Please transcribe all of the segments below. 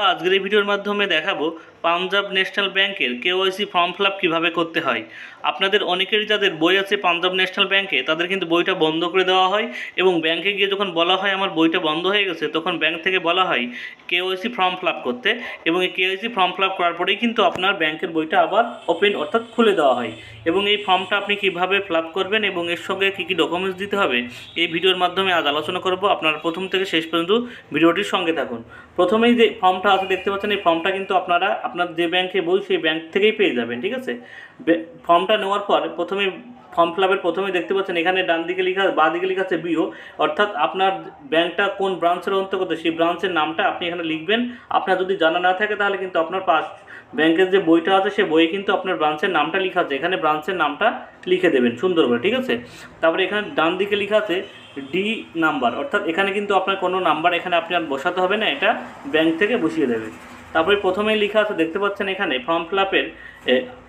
আজকের এই ভিডিওর মাধ্যমে দেখাবো পাঞ্জাব ন্যাশনাল ব্যাংকের কেওয়াইসি ফর্ম ফিল আপ কীভাবে করতে হয়। আপনাদের অনেকেরই যাদের বই আছে পাঞ্জাব ন্যাশনাল ব্যাংকে তাদের কিন্তু বইটা বন্ধ করে দেওয়া হয় এবং ব্যাংকে গিয়ে যখন বলা হয় আমার বইটা বন্ধ হয়ে গেছে তখন ব্যাংক থেকে বলা হয় কেওয়াইসি ফর্ম ফিল আপ করতে এবং এই কেওয়াইসি ফর্ম ফিল আপ করার পরেই কিন্তু আপনার ব্যাংকের বইটা আবার ওপেন অর্থাৎ খুলে দেওয়া হয় এবং এই ফর্মটা আপনি কীভাবে ফিল আপ করবেন এবং এর সঙ্গে কী কী ডকুমেন্টস দিতে হবে এই ভিডিওর মাধ্যমে আজ আলোচনা করব। আপনারা প্রথম থেকে শেষ পর্যন্ত ভিডিওটির সঙ্গে থাকুন। প্রথমেই যে ফর্মটা আছে দেখতে পাচ্ছেন এই ফর্মটা কিন্তু আপনারা আপনার যে ব্যাংকে বই সেই ব্যাংক থেকেই পেয়ে যাবেন, ঠিক আছে। ফর্মটা নেওয়ার পর প্রথমে ফর্ম ফিল আপের প্রথমে দেখতে পাচ্ছেন এখানে ডান দিকে লেখা বাঁ দিকে লেখা আছে বিও, অর্থাৎ আপনার ব্যাংকটা কোন ব্রাঞ্চের অন্তর্গত সেই ব্রাঞ্চের নামটা আপনি এখানে লিখবেন। আপনার যদি জানা না থাকে তাহলে কিন্তু আপনার ব্যাংকের যে বইটা আছে সে বইয়ে কিন্তু আপনার ব্রাঞ্চের নামটা লেখা আছে, এখানে ব্রাঞ্চের নামটা লিখে দেবেন সুন্দর করে, ঠিক আছে। তারপরে এখানে ডান দিকে লেখা আছে ডি নাম্বার, অর্থাৎ এখানে কিন্তু আপনার কোনো নাম্বার এখানে আপনি আর বসাতে হবে না, এটা ব্যাংক থেকে বসিয়ে দেবে। তারপরে প্রথমেই লেখা আছে দেখতে পাচ্ছেন এখানে ফর্ম ফিল আপের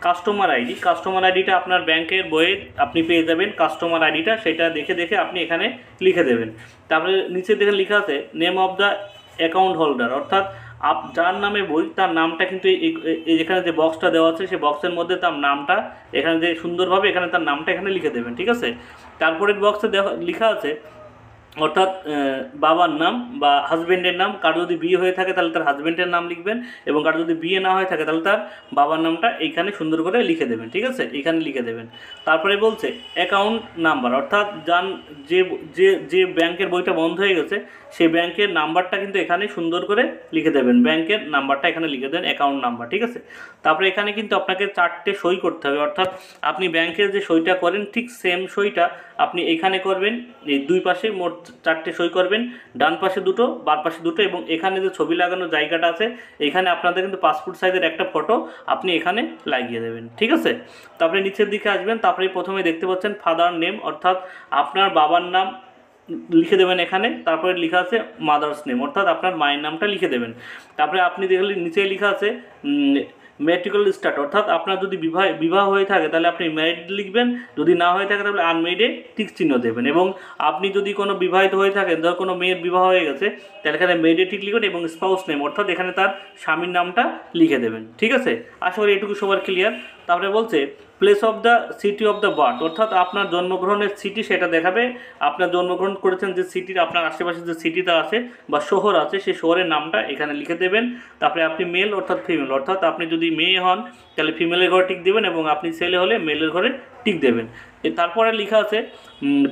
কাস্টমার আইডি। কাস্টমার আইডিটা আপনার ব্যাংকের বইয়ে আপনি পেয়ে যাবেন, কাস্টমার আইডিটা সেটা দেখে দেখে আপনি এখানে লিখে দেবেন। তারপরে নিচে দেখে লেখা আছে name of the account holder, অর্থাৎ যার নামে বই তার নামটা কিন্তু এখানে যে বক্সটা দেওয়া আছে সেই বক্সের মধ্যে তার নামটা এখানে যে সুন্দরভাবে এখানে তার নামটা এখানে লিখে দেবেন, ঠিক আছে। তারপরের বক্সে লেখা আছে অর্থাৎ বাবার নাম বা হাজব্যান্ডের নাম, কারো যদি বিয়ে হয়ে থাকে তাহলে তার হাজব্যান্ডের নাম লিখবেন এবং কারো যদি বিয়ে না হয়ে থাকে তাহলে তার বাবার নামটা এইখানে সুন্দর করে লিখে দেবেন, ঠিক আছে, এইখানে লিখে দেবেন। তারপরে বলছে অ্যাকাউন্ট নাম্বার, অর্থাৎ যে যে যে ব্যাংকের বইটা বন্ধ হয়ে গেছে সেই ব্যাংকের নাম্বারটা কিন্তু এখানে সুন্দর করে লিখে দেবেন, ব্যাংকের নাম্বারটা এখানে লিখে দেন অ্যাকাউন্ট নাম্বার, ঠিক আছে। তারপরে এখানে কিন্তু আপনাকে 4টে সই করতে হবে, অর্থাৎ আপনি ব্যাংকের যে সইটা করেন ঠিক সেম সইটা আপনি এইখানে করবেন। এই দুই পাশে মোট 4টে সই করবেন, ডান পাশে দুটো বাম পাশে দুটো, এবং এখানে যে ছবি লাগানোর জায়গাটা আছে এখানে আপনাদের কিন্তু পাসপোর্ট সাইজের একটা ফটো আপনি এখানে লাগিয়ে দেবেন, ঠিক আছে। তারপরে নিচের দিকে আসবেন, তারপরে প্রথমে দেখতে পাচ্ছেন ফাদার নেম, অর্থাৎ আপনার বাবার নাম লিখে দেবেন এখানে। তারপরে লেখা আছে মাদার্স নেম, অর্থাৎ আপনার মায়ের নামটা লিখে দেবেন। তারপরে আপনি দেখলে নিচে লেখা আছে ম্যাট্রিকুলার স্টার্ট, অর্থাৎ আপনার যদি বিবাহ হয়ে থাকে তাহলে আপনি ম্যারিড লিখবেন, যদি না হয়ে থাকে তাহলে আনমেরিডে টিক চিহ্ন দেবেন। এবং আপনি যদি কোনো বিবাহিত হয়ে থাকেন, ধর কোনো মেয়ের বিবাহ হয়ে গেছে তাহলে এখানে মেরিডে টিক লিখবেন এবং স্পাউস নেম, অর্থাৎ এখানে তার স্বামীর নামটা লিখে দেবেন, ঠিক আছে। আশা করি এটুকু সবার ক্লিয়ার। তারপরে বলছে place of the city of the birth, অর্থাৎ আপনার জন্মগ্রহণের সিটি সেটা দেখাবে, আপনার জন্মগ্রহণ করেছেন যে সিটির আপনার আশেপাশে যে সিটিটা আছে বা শহর আছে সেই শহরের নামটা এখানে লিখে দেবেন। তারপরে আপনি মেল অর্থাৎ ফিমেল, অর্থাৎ আপনি যদি মেয়ে হন তাহলে ফিমেলের ঘরে টিক দেবেন এবং আপনি ছেলে হলে মেলের ঘরে টিক দেবেন। তারপরে লেখা আছে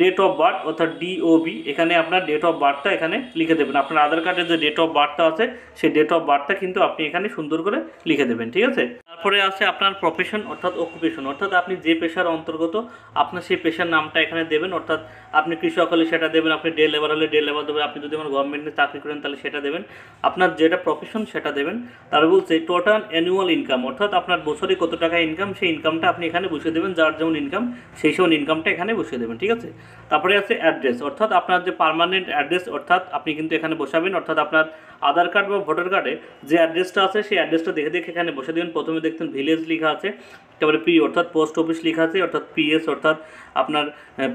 ডেট অফ বার্থ অর্থাৎ ডিওবি, এখানে আপনার ডেট অফ বার্থটা এখানে লিখে দেবেন। আপনার আধার কার্ডের যে ডেট অফ বার্থটা আছে সেই ডেট অফ বার্থটা কিন্তু আপনি এখানে সুন্দর করে লিখে দেবেন, ঠিক আছে। তারপরে আছে আপনার প্রফেশন অর্থাৎ অকুপেশন, অর্থাৎ আপনি যে পেশার অন্তর্গত আপনার সেই পেশার নামটা এখানে দেবেন, অর্থাৎ আপনি কৃষক হলে সেটা দেবেন, আপনি ডে লেবার হলে ডে লেবার দেবেন, আপনি যদি কোনো গভর্নমেন্টে চাকরি করেন তাহলে সেটা দেবেন, আপনার যেটা প্রফেশন সেটা দেবেন। তারপরে বলছে টোটাল অ্যানুয়াল ইনকাম, অর্থাৎ আপনার বছরে কত টাকা ইনকাম সেই ইনকামটা আপনি এখানে বসিয়ে দেবেন, যার যেমন ইনকাম সেই সব ইনকামটা এখানে বসিয়ে দেবেন, ঠিক আছে। তারপরে আছে অ্যাড্রেস, অর্থাৎ আপনার যে পার্মানেন্ট অ্যাড্রেস অর্থাৎ আপনি কিন্তু এখানে বসাবেন, অর্থাৎ আপনার আধার কার্ড বা ভোটার কার্ডে যে অ্যাড্রেসটা আছে সেই অ্যাড্রেসটা দেখে দেখে এখানে বসে দেবেন। প্রথমে দেখতেন ভিলেজ লেখা আছে, তারপরে পি অর্থাৎ পোস্ট অফিস লেখা আছে, অর্থাৎ পিএস অর্থাৎ আপনার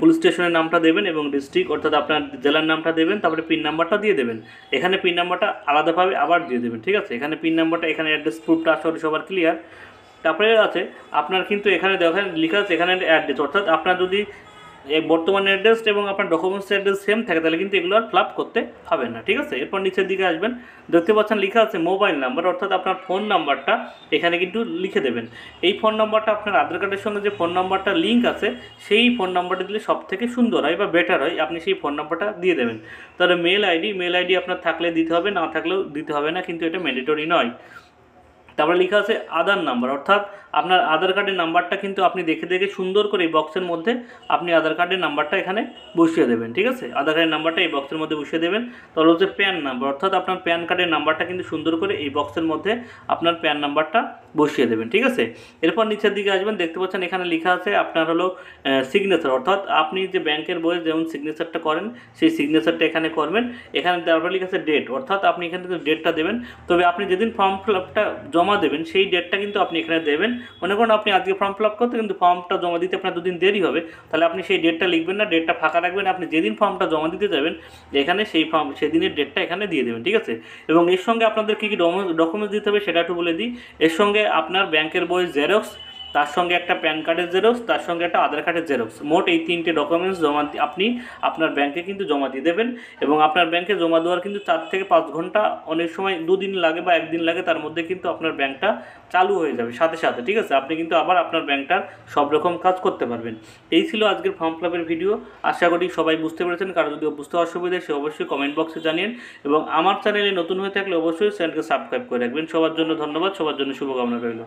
পুলিশ স্টেশনের নামটা দেবেন এবং ডিস্ট্রিক্ট অর্থাৎ আপনার জেলার নামটা দেবেন, তারপরে পিন নাম্বারটা দিয়ে দেবেন। এখানে পিন নাম্বারটা আলাদাভাবে আবার দিয়ে দেবেন, ঠিক আছে। এখানে পিন নাম্বারটা এখানে অ্যাড্রেস প্রুফটা আসলে সবার ক্লিয়ার। তারপরে আছে আপনার কিন্তু এখানে দেখেন লেখা আছে এখানে অ্যাড্রেস, অর্থাৎ আপনার যদি বর্তমান অ্যাড্রেস এবং আপনার ডকুমেন্টস অ্যাড্রেস সেম থাকে তাহলে কিন্তু এগুলো আর ফিল আপ করতে হবে না, ঠিক আছে। এরপর নিচের দিকে আসবেন, দেখতে পাচ্ছেন লেখা আছে মোবাইল নাম্বার, অর্থাৎ আপনার ফোন নাম্বারটা এখানে কিন্তু লিখে দেবেন। এই ফোন নাম্বারটা আপনার আধার কার্ডের সঙ্গে যে ফোন নাম্বারটা লিঙ্ক আছে সেই ফোন নাম্বারটা দিলে সব থেকে সুন্দর হয় বা বেটার হয়, আপনি সেই ফোন নাম্বারটা দিয়ে দেবেন। তাহলে মেল আইডি আপনার থাকলে দিতে হবে, না থাকলেও দিতে হবে না, কিন্তু এটা ম্যান্ডেটরি নয়। তারপরে লেখা আছে আধার নাম্বার, অর্থাৎ আপনার আধার কার্ডের নাম্বারটা কিন্তু আপনি দেখে দেখে সুন্দর করে এই বক্সের মধ্যে আপনি আধার কার্ডের নাম্বারটা এখানে বসিয়ে দেবেন, ঠিক আছে। আধার কার্ডের নাম্বারটা এই বক্সের মধ্যে বসিয়ে দেবেন। তাহলে হচ্ছে প্যান নাম্বার, অর্থাৎ আপনার প্যান কার্ডের নাম্বারটা কিন্তু সুন্দর করে এই বক্সের মধ্যে আপনার প্যান নাম্বারটা বসিয়ে দেবেন, ঠিক আছে। এরপর নিচের দিকে আসবেন, দেখতে পাচ্ছেন এখানে লেখা আছে আপনার হলো সিগনেচার, অর্থাৎ আপনি যে ব্যাংকের বইয়ে যেমন সিগনেচারটা করেন সেই সিগনেচারটা এখানে করবেন। এখানে তারপর লেখা আছে ডেট, অর্থাৎ আপনি এখান থেকে ডেটটা দেবেন। তবে আপনি যেদিন ফর্ম ফিল আপটা জমা দেবেন সেই ডেটটা কিন্তু আপনি এখানে দেবেন। মনে করুন আপনি আজকে ফর্ম ফিল আপ করতে, কিন্তু ফর্মটা জমা দিতে আপনার 2 দিন দেরি হবে, তাহলে আপনি সেই ডেটটা লিখবেন না, ডেটটা ফাঁকা রাখবেন। আপনি যেদিন ফর্মটা জমা দিতে যাবেন এখানে সেই সেদিনের ডেটটা এখানে দিয়ে দেবেন, ঠিক আছে। এবং এর সঙ্গে আপনাদের কী কী ডকুমেন্টস দিতে হবে সেটা একটু বলে দিই। এর সঙ্গে আপনার ব্যাংকের বই জেরক্স, তার সঙ্গে একটা প্যান কার্ডের জেরক্স, তার সঙ্গে একটা আধার কার্ডের জেরক্স, মোট এই 3টে ডকুমেন্টস আপনি আপনার ব্যাংকে কিন্তু জমা দিয়ে দেবেন। এবং আপনার ব্যাংকে জমা দেওয়ার কিন্তু 4 থেকে 5 ঘন্টা, অনেক সময় 2 দিন লাগে বা 1 দিন লাগে, তার মধ্যে কিন্তু আপনার ব্যাংকটা চালু হয়ে যাবে সাথে সাথে, ঠিক আছে। আপনি কিন্তু আবার আপনার ব্যাংকটার সব রকম কাজ করতে পারবেন। এই ছিল আজকের ফর্ম ফিল আপের ভিডিও। আশা করি সবাই বুঝতে পেরেছেন। কারো যদি বুঝতে অসুবিধা সে অবশ্যই কমেন্ট বক্সে জানিয়েন, এবং আমার চ্যানেলে নতুন হয়ে থাকলে অবশ্যই চ্যানেলকে সাবস্ক্রাইব করে রাখবেন। সবার জন্য ধন্যবাদ, সবার জন্য শুভকামনা রইল।